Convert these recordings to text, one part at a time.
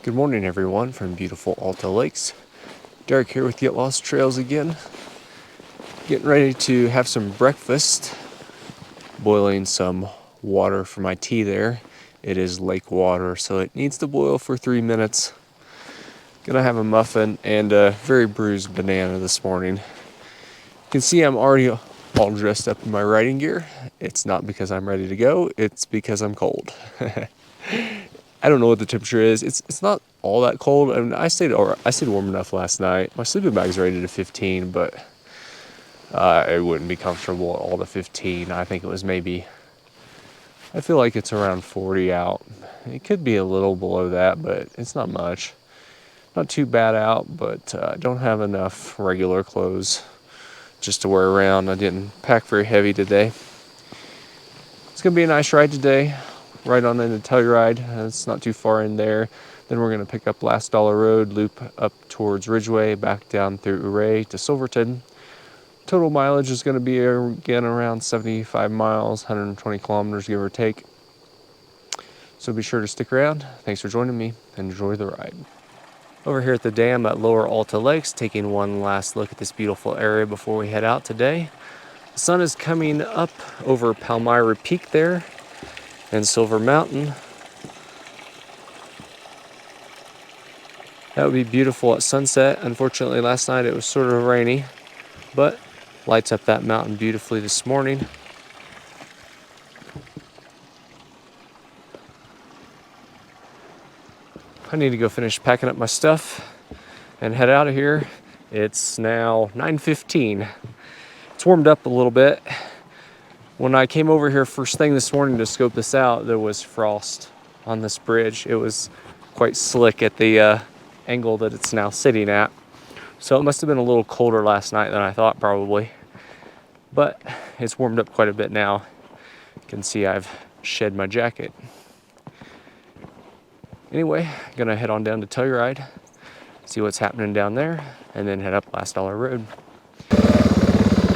Good morning, everyone, from beautiful Alta Lakes. Derek here with Get Lost Trails again. Getting ready to have some breakfast. Boiling some water for my tea there. It is lake water, so it needs to boil for 3 minutes. Gonna have a muffin and a very bruised banana this morning. You can see I'm already all dressed up in my riding gear. It's not because I'm ready to go, it's because I'm cold. I don't know what the temperature is. It's not all that cold. I mean, I stayed warm enough last night. My sleeping bag's rated to 15, but I wouldn't be comfortable at all to 15. I think it was maybe, I feel like it's around 40 out. It could be a little below that, but it's not much. Not too bad out, but I don't have enough regular clothes just to wear around. I didn't pack very heavy today. It's going to be a nice ride today. Right on into Telluride. It's not too far in there. Then we're going to pick up last Dollar Road, loop up towards Ridgeway, back down through Ouray to Silverton. Total mileage is going to be again around 75 miles, 120 kilometers, give or take. So be sure to stick around. Thanks for joining me. Enjoy the ride. Over here at the dam at Lower Alta Lakes, taking one last look at this beautiful area before we head out today. The sun is coming up over Palmyra Peak there and Silver Mountain. That would be beautiful at sunset. Unfortunately, last night it was sort of rainy, but lights up that mountain beautifully this morning. I need to go finish packing up my stuff and head out of here. It's now 9:15. It's warmed up a little bit. When I came over here first thing this morning to scope this out, there was frost on this bridge. It was quite slick at the angle that it's now sitting at. So it must have been a little colder last night than I thought probably. But it's warmed up quite a bit now. You can see I've shed my jacket. Anyway, gonna head on down to Telluride, see what's happening down there, and then head up Last Dollar Road.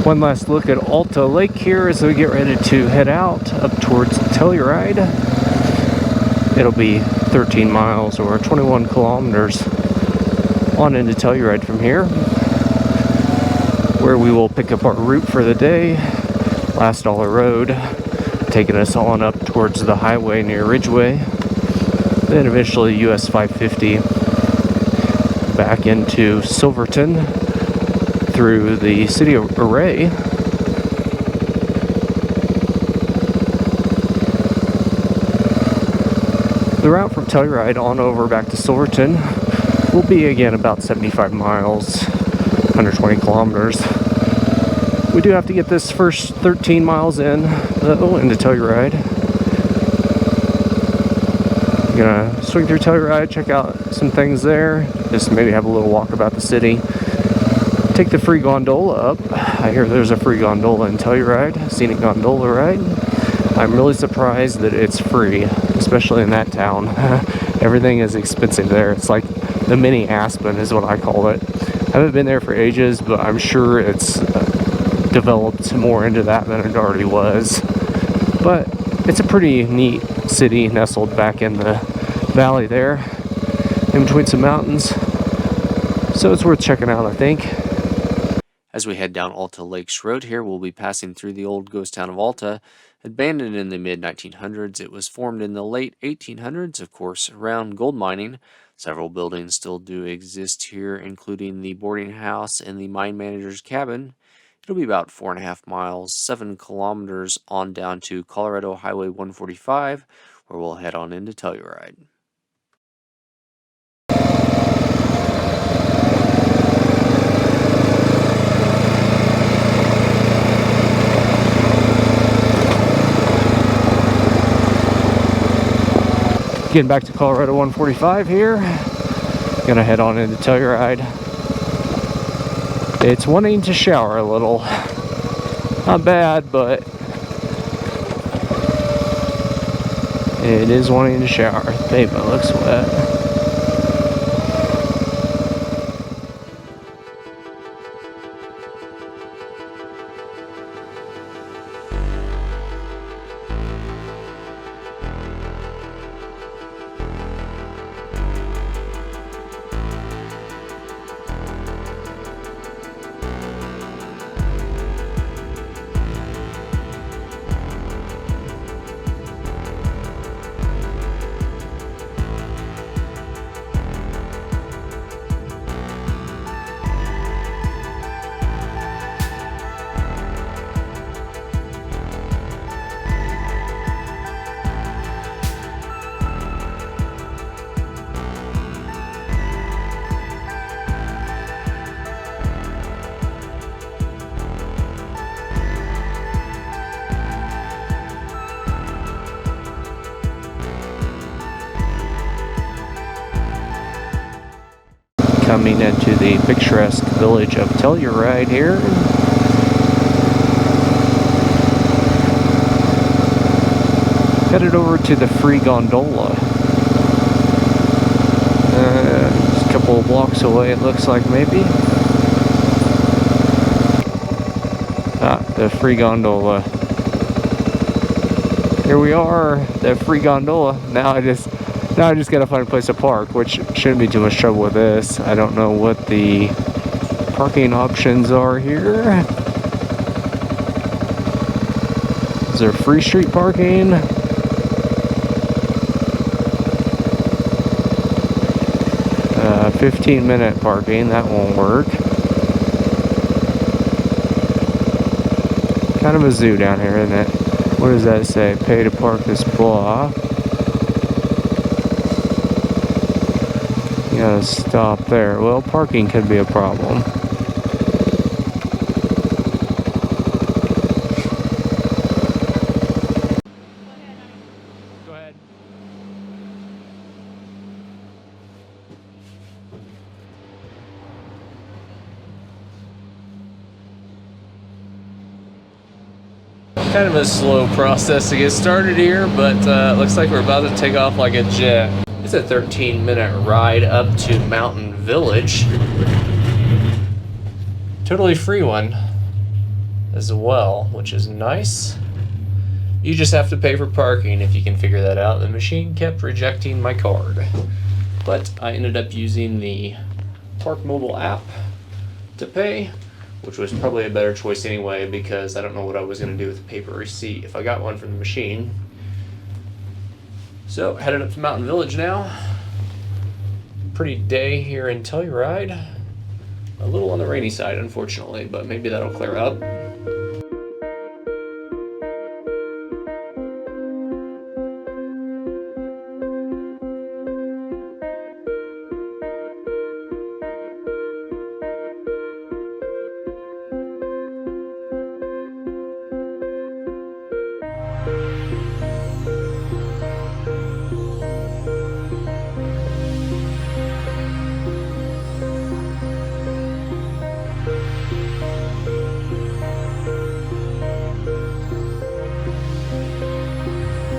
One last look at Alta Lake here as we get ready to head out up towards Telluride. It'll be 13 miles or 21 kilometers on into Telluride from here, where we will pick up our route for the day, Last Dollar Road, taking us on up towards the highway near Ridgeway, then eventually US 550 back into Silverton through the city of Ouray. The route from Telluride on over back to Silverton will be again about 75 miles, 120 kilometers. We do have to get this first 13 miles in, though, into Telluride. I'm gonna swing through Telluride, check out some things there, just maybe have a little walk about the city. Take the free gondola up. I hear there's a free gondola in Telluride, Scenic Gondola Ride. I'm really surprised that it's free, especially in that town. Everything is expensive there. It's like the mini Aspen is what I call it. I haven't been there for ages, but I'm sure it's developed more into that than it already was. But it's a pretty neat city nestled back in the valley there, in between some mountains. So it's worth checking out, I think. As we head down Alta Lakes Road here, we'll be passing through the old ghost town of Alta. Abandoned in the mid-1900s, it was formed in the late 1800s, of course, around gold mining. Several buildings still do exist here, including the boarding house and the mine manager's cabin. It'll be about 4.5 miles, 7 kilometers on down to Colorado Highway 145, where we'll head on into Telluride. Getting back to Colorado 145 here. Gonna head on into Telluride. It's wanting to shower a little. Not bad, but it is wanting to shower. The pavement looks wet. coming into the picturesque village of Telluride here. Headed over to the free gondola. Just a couple of blocks away, it looks like, maybe. The free gondola. Here we are, the free gondola. Now I just gotta find a place to park, which shouldn't be too much trouble with this. I don't know what the parking options are here. Is there free street parking? 15-minute parking, that won't work. Kind of a zoo down here, isn't it? What does that say? Pay to park this blah. You gotta stop there. Well, parking could be a problem. Go ahead. Kind of a slow process to get started here, but looks like we're about to take off like a jet. It's a 13-minute ride up to Mountain Village. Totally free one as well, which is nice. You just have to pay for parking if you can figure that out. The machine kept rejecting my card, but I ended up using the Park Mobile app to pay, which was probably a better choice anyway, because I don't know what I was going to do with a paper receipt if I got one from the machine. So, headed up to Mountain Village now. Pretty day here in Telluride. A little on the rainy side, unfortunately, but maybe that'll clear up.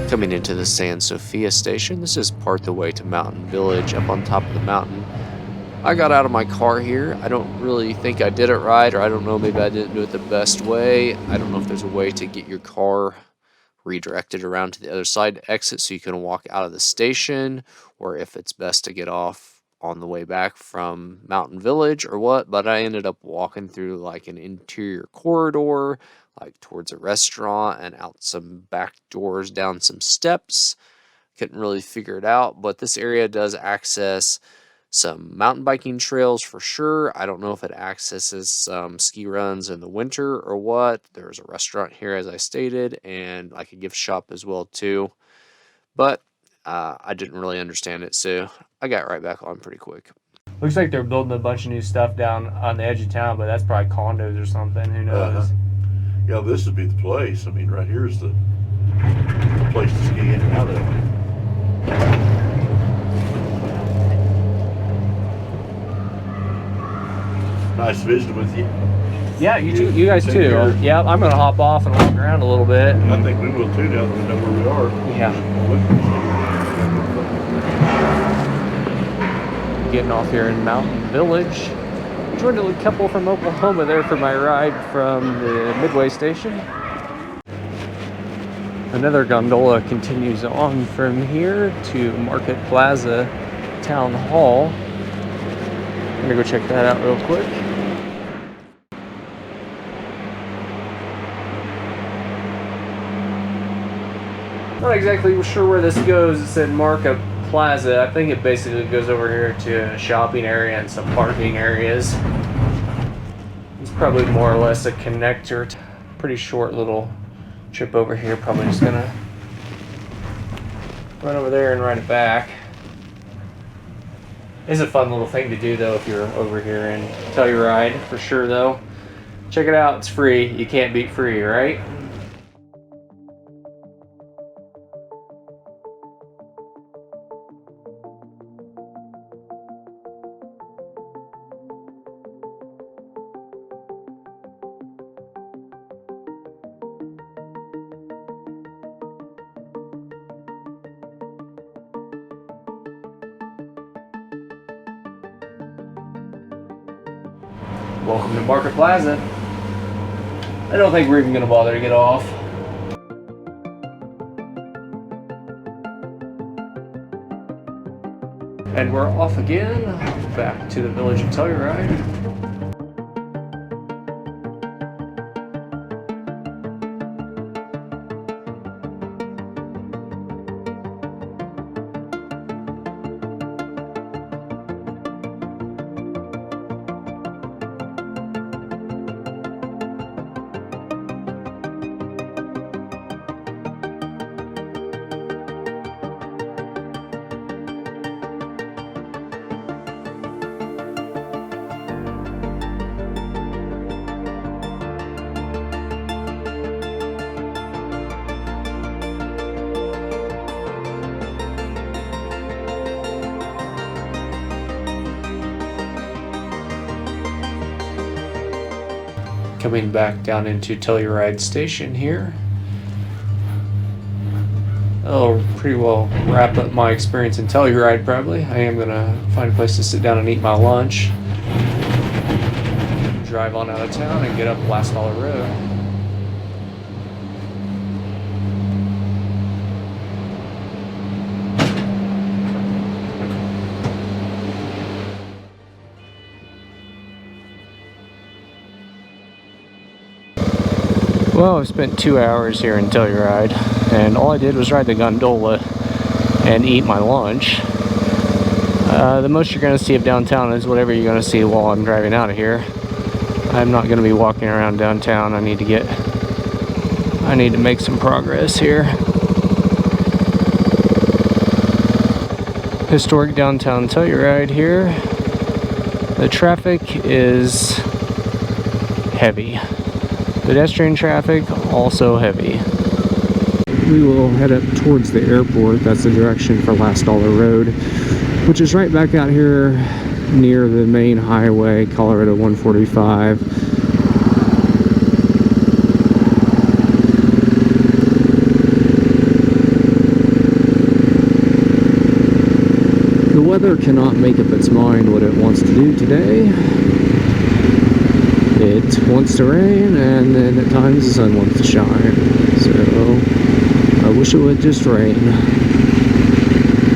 Coming into the Sophia Station, this is part the way to Mountain Village up on top of the mountain. I got out of my car here. I don't really think I did it right, or I don't know, maybe I didn't do it the best way. I don't know if there's a way to get your car redirected around to the other side to exit so you can walk out of the station, or if it's best to get off on the way back from Mountain Village or what, but I ended up walking through like an interior corridor, like towards a restaurant, and out some back doors, down some steps. Couldn't really figure it out, but this area does access some mountain biking trails for sure. I don't know if it accesses some ski runs in the winter or what. There's a restaurant here, as I stated, and like a gift shop as well too. But I didn't really understand it, so I got right back on pretty quick. Looks like they're building a bunch of new stuff down on the edge of town, but that's probably condos or something. Who knows? Yeah, this would be the place. I mean, right here is the place to ski in and out of. Nice visiting with you. Yeah, you guys too. Yeah, I'm gonna hop off and walk around a little bit. I think we will too, now that we know where we are. Yeah. Getting off here in Mountain Village. Joined a couple from Oklahoma there for my ride from the Midway station. Another gondola continues on from here to Market Plaza Town Hall. I'm gonna go check that out real quick. Not exactly sure where this goes. It said Market Plaza. I think it basically goes over here to a shopping area and some parking areas. It's probably more or less a connector. Pretty short little trip over here. Probably just gonna run over there and ride it back. It's a fun little thing to do though if you're over here in Telluride, for sure though. Check it out, it's free. You can't beat free, right? Welcome to Market Plaza. I don't think we're even gonna bother to get off. And we're off again, back to the village of Telluride. Coming back down into Telluride Station here. That'll pretty well wrap up my experience in Telluride probably. I am gonna find a place to sit down and eat my lunch. Drive on out of town and get up Last Dollar Road. Well, I've spent 2 hours here in Telluride, and all I did was ride the gondola and eat my lunch. The most you're going to see of downtown is whatever you're going to see while I'm driving out of here. I'm not going to be walking around downtown. I need to make some progress here. Historic downtown Telluride here. The traffic is heavy. Pedestrian traffic, also heavy. We will head up towards the airport. That's the direction for Last Dollar Road, which is right back out here near the main highway, Colorado 145. The weather cannot make up its mind what it wants to do today. It wants to rain, and then at times the sun wants to shine. So I wish it would just rain.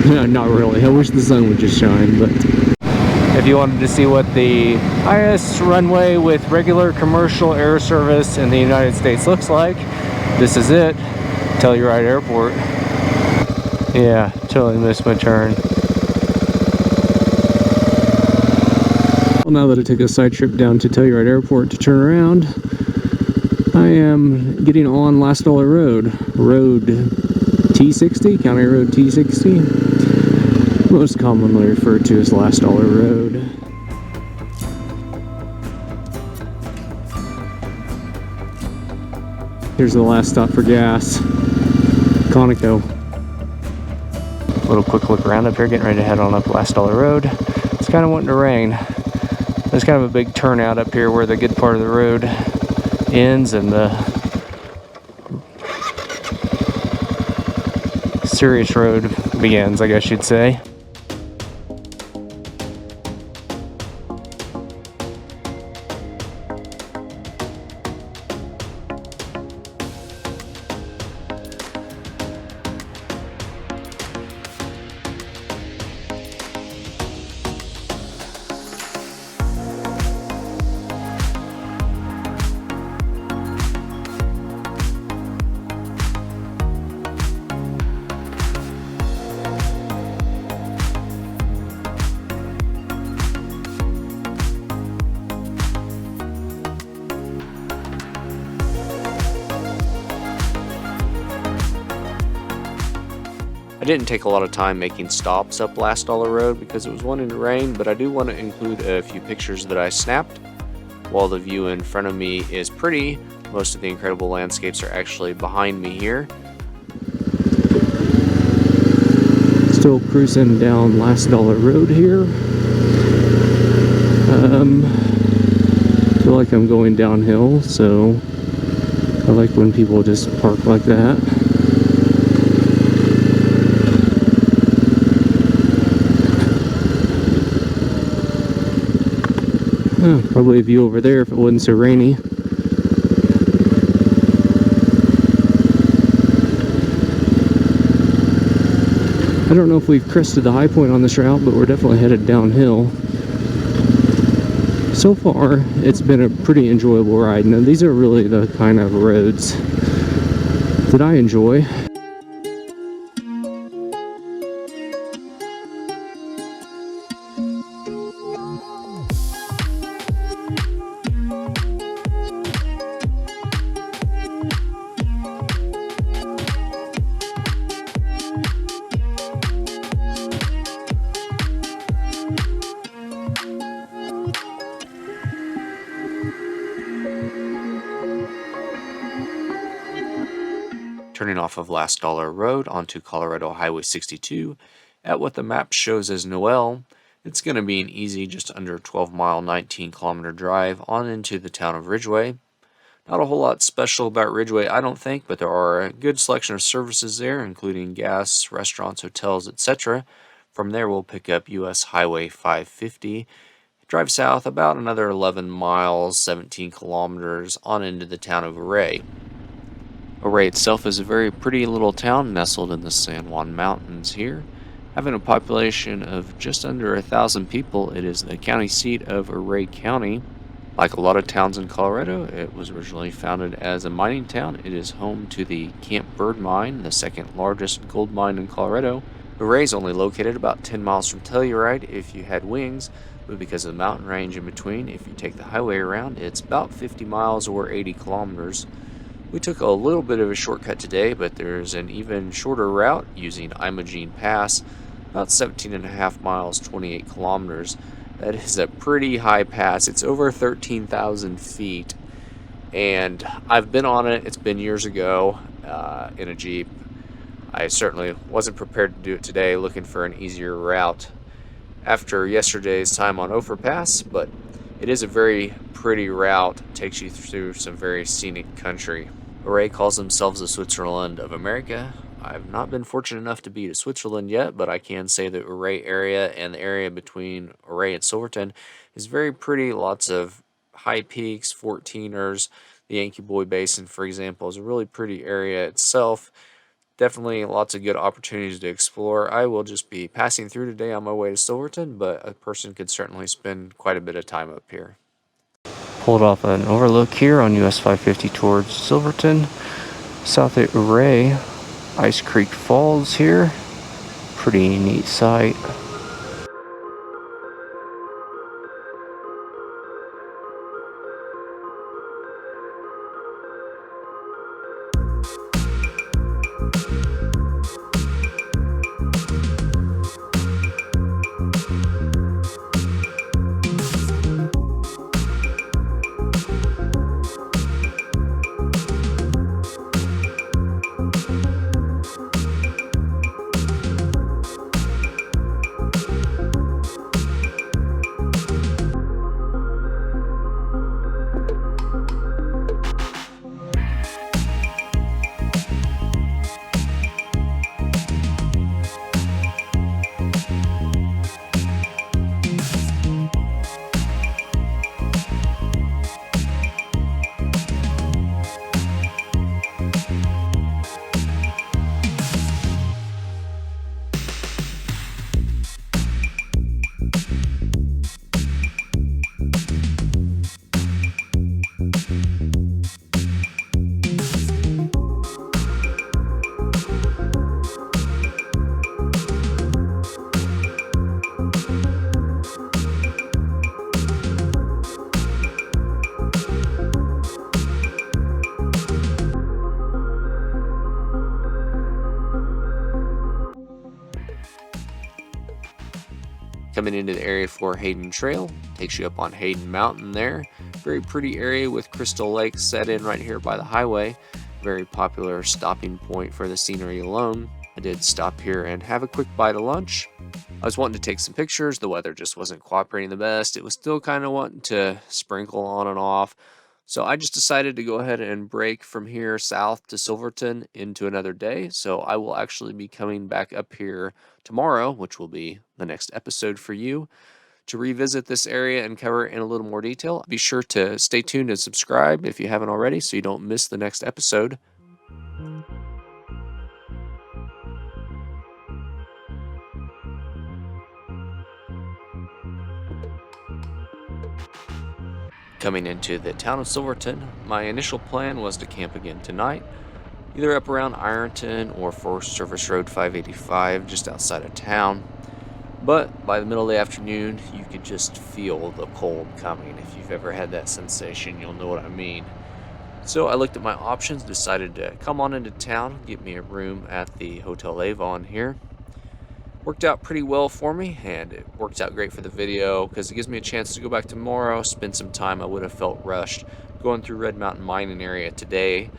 No, not really. I wish the sun would just shine, but if you wanted to see what the highest runway with regular commercial air service in the United States looks like, this is it. Telluride Airport. Yeah, totally missed my turn. Now that I took a side trip down to Telluride Airport to turn around, I am getting on Last Dollar Road, Road T60, County Road T60, most commonly referred to as Last Dollar Road. Here's the last stop for gas, Conoco. A little quick look around up here, getting ready to head on up Last Dollar Road. It's kind of wanting to rain. There's kind of a big turnout up here where the good part of the road ends and the serious road begins, I guess you'd say. I didn't take a lot of time making stops up Last Dollar Road because it was wanting to rain, but I do want to include a few pictures that I snapped. While the view in front of me is pretty, most of the incredible landscapes are actually behind me here. Still cruising down Last Dollar Road here. Feel like I'm going downhill, so I like when people just park like that. Oh, probably a view over there if it wasn't so rainy. I don't know if we've crested the high point on this route, but we're definitely headed downhill. So far, it's been a pretty enjoyable ride. Now, these are really the kind of roads that I enjoy. Turning off of Last Dollar Road onto Colorado Highway 62 at what the map shows as Noel. It's going to be an easy, just under 12-mile, 19-kilometer drive on into the town of Ridgeway. Not a whole lot special about Ridgeway, I don't think, but there are a good selection of services there, including gas, restaurants, hotels, etc. From there, we'll pick up US Highway 550, drive south about another 11 miles, 17 kilometers on into the town of Ouray. Ouray itself is a very pretty little town nestled in the San Juan Mountains here. Having a population of just under 1,000 people, it is the county seat of Ouray County. Like a lot of towns in Colorado, it was originally founded as a mining town. It is home to the Camp Bird Mine, the second largest gold mine in Colorado. Ouray is only located about 10 miles from Telluride if you had wings, but because of the mountain range in between, if you take the highway around, it's about 50 miles or 80 kilometers. We took a little bit of a shortcut today, but there's an even shorter route using Imogene Pass, about 17 and a half miles, 28 kilometers. That is a pretty high pass. It's over 13,000 feet, and I've been on it. It's been years ago in a Jeep. I certainly wasn't prepared to do it today, looking for an easier route after yesterday's time on Overpass, but it is a very pretty route. It takes you through some very scenic country. Ouray calls themselves the Switzerland of America. I've not been fortunate enough to be to Switzerland yet, but I can say the Ouray area and the area between Ouray and Silverton is very pretty. Lots of high peaks, 14ers. The Yankee Boy Basin, for example, is a really pretty area itself. Definitely lots of good opportunities to explore. I will just be passing through today on my way to Silverton, but a person could certainly spend quite a bit of time up here. Pulled off an overlook here on US 550 towards Silverton. South at Ouray, Ice Creek Falls here. Pretty neat sight. Coming into the area for Hayden Trail, takes you up on Hayden Mountain there. Very pretty area with Crystal Lake set in right here by the highway. Very popular stopping point for the scenery alone. I did stop here and have a quick bite of lunch. I was wanting to take some pictures. The weather just wasn't cooperating the best. It was still kind of wanting to sprinkle on and off. So I just decided to go ahead and break from here south to Silverton into another day. So I will actually be coming back up here tomorrow, which will be the next episode for you, to revisit this area and cover it in a little more detail. Be sure to stay tuned and subscribe if you haven't already so you don't miss the next episode. Coming into the town of Silverton, my initial plan was to camp again tonight, either up around Ironton or Forest Service Road 585 just outside of town. But by the middle of the afternoon, you could just feel the cold coming. If you've ever had that sensation, you'll know what I mean. So I looked at my options, decided to come on into town, get me a room at the Hotel Avon here. Worked out pretty well for me, and it worked out great for the video because it gives me a chance to go back tomorrow, spend some time I would have felt rushed going through Red Mountain Mining area today.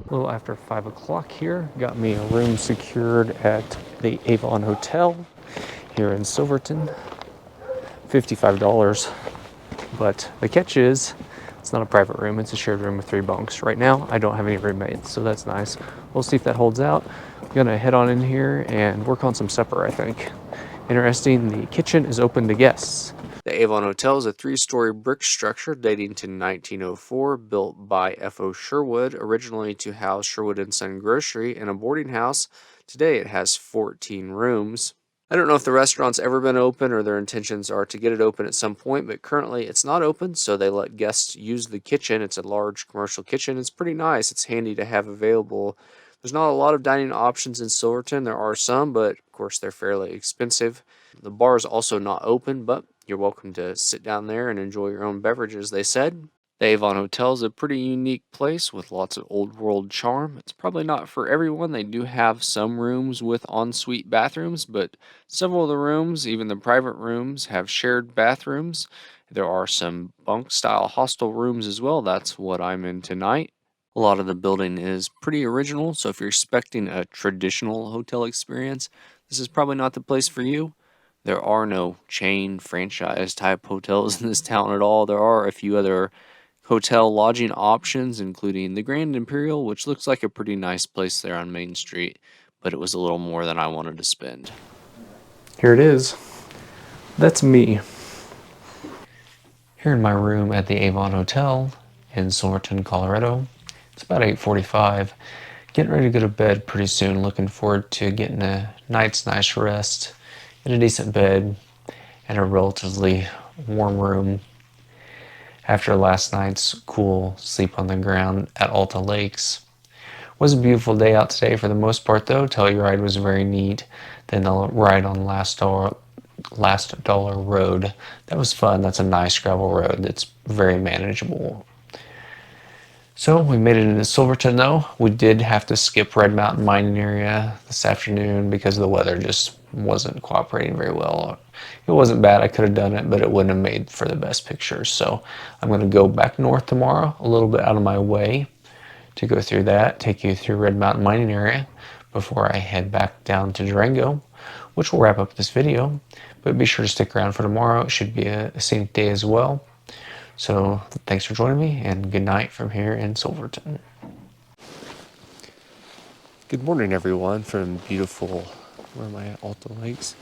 A little after 5 o'clock here, got me a room secured at the Avon Hotel here in Silverton. $55, but the catch is it's not a private room, it's a shared room with 3 bunks. Right now I don't have any roommates, so that's nice. We'll see if that holds out. I'm gonna head on in here and work on some supper, I think. Interesting, the kitchen is open to guests. The Avon Hotel is a 3-story brick structure dating to 1904, built by F.O. Sherwood, originally to house Sherwood & Son Grocery and a boarding house. Today it has 14 rooms. I don't know if the restaurant's ever been open or their intentions are to get it open at some point, but currently it's not open, so they let guests use the kitchen. It's a large commercial kitchen. It's pretty nice. It's handy to have available. There's not a lot of dining options in Silverton. There are some, but of course they're fairly expensive. The bar is also not open, but you're welcome to sit down there and enjoy your own beverages, they said. The Avon Hotel is a pretty unique place with lots of old world charm. It's probably not for everyone. They do have some rooms with ensuite bathrooms, but several of the rooms, even the private rooms, have shared bathrooms. There are some bunk style hostel rooms as well. That's what I'm in tonight. A lot of the building is pretty original, so if you're expecting a traditional hotel experience, this is probably not the place for you. There are no chain franchise type hotels in this town at all. There are a few other hotel lodging options, including the Grand Imperial, which looks like a pretty nice place there on Main Street, but it was a little more than I wanted to spend. Here it is. That's me. Here in my room at the Avon Hotel in Silverton, Colorado. It's about 8:45. Getting ready to go to bed pretty soon. Looking forward to getting a night's nice rest in a decent bed and a relatively warm room after last night's cool sleep on the ground at Alta Lakes. It was a beautiful day out today for the most part though. Telluride was very neat. Then the ride on Last Dollar Road. That was fun. That's a nice gravel road that's very manageable. So we made it into Silverton though. We did have to skip Red Mountain Mining area this afternoon because the weather just wasn't cooperating very well. It wasn't bad, I could have done it, but it wouldn't have made for the best pictures. So I'm going to go back north tomorrow, a little bit out of my way to go through that, take you through Red Mountain Mining area before I head back down to Durango, which will wrap up this video. But be sure to stick around for tomorrow. It should be a scenic day as well. So thanks for joining me, and good night from here in Silverton. Good morning, everyone, from beautiful, where am I at, Alta Lakes?